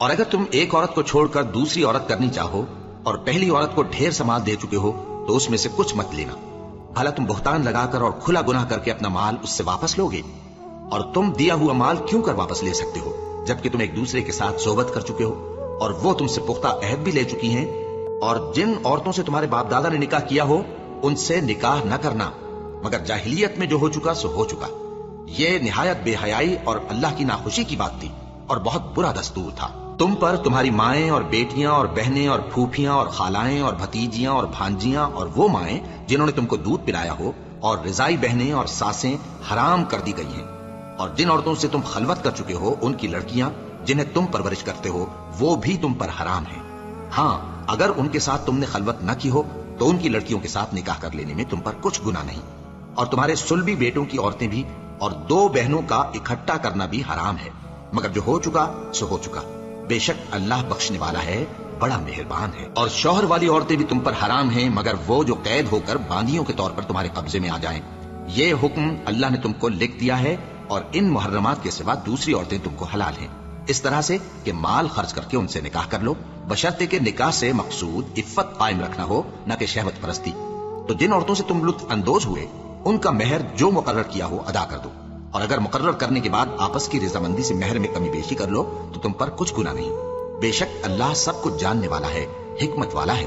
اور اگر تم ایک عورت کو چھوڑ کر دوسری عورت کرنی چاہو اور پہلی عورت کو ڈھیر سا مال دے چکے ہو تو اس میں سے کچھ مت لینا، بھلا تم بہتان لگا کر اور کھلا گناہ کر کے اپنا مال اس سے واپس لوگے؟ اور تم دیا ہوا مال کیوں کر واپس لے سکتے ہو جبکہ تم ایک دوسرے کے ساتھ صحبت کر چکے ہو اور وہ تم سے پختہ عہد بھی لے چکی ہیں؟ اور جن عورتوں سے تمہارے باپ دادا نے نکاح کیا ہو ان سے نکاح نہ کرنا، مگر جاہلیت میں جو ہو چکا سو ہو چکا۔ یہ نہایت بے حیائی اور اللہ کی ناخوشی کی بات تھی اور بہت برا دستور تھا۔ تم پر تمہاری مائیں اور بیٹیاں اور بہنیں اور پھوپھیاں اور خالائیں اور بھتیجیاں اور بھانجیاں اور وہ مائیں جنہوں نے تم کو دودھ پلایا ہو اور رضائی بہنیں اور ساسیں حرام کر دی گئی ہیں، اور جن عورتوں سے تم خلوت کر چکے ہو ان کی لڑکیاں جنہیں تم پرورش کرتے ہو وہ بھی تم پر حرام ہیں۔ ہاں، اگر ان کے ساتھ تم نے خلوت نہ کی ہو تو ان کی لڑکیوں کے ساتھ نکاح کر لینے میں تم پر کچھ گناہ نہیں، اور تمہارے صلبی بیٹوں کی عورتیں بھی اور دو بہنوں کا اکٹھا کرنا بھی حرام ہے، مگر جو ہو چکا سو ہو چکا، بے شک اللہ بخشنے والا ہے، بڑا مہربان ہے۔ اور شوہر والی عورتیں بھی تم پر حرام ہیں مگر وہ جو قید ہو کر باندیوں کے طور پر تمہارے قبضے میں آ جائیں۔ یہ حکم اللہ نے تم کو لکھ دیا ہے، اور ان محرمات کے سوا دوسری عورتیں تم کو حلال ہیں، اس طرح سے کہ مال خرچ کر کے ان سے نکاح کر لو، بشرطے کہ نکاح سے مقصود عفت قائم رکھنا ہو نہ کہ شہوت پرستی۔ تو جن عورتوں سے تم لطف اندوز ہوئے ان کا مہر جو مقرر کیا ہو ادا کر دو، اور اگر مقرر کرنے کے بعد آپس کی رضامندی سے مہر میں کمی بیشی کر لو تو تم پر کچھ گناہ نہیں، بے شک اللہ سب کچھ جاننے والا ہے، حکمت والا ہے۔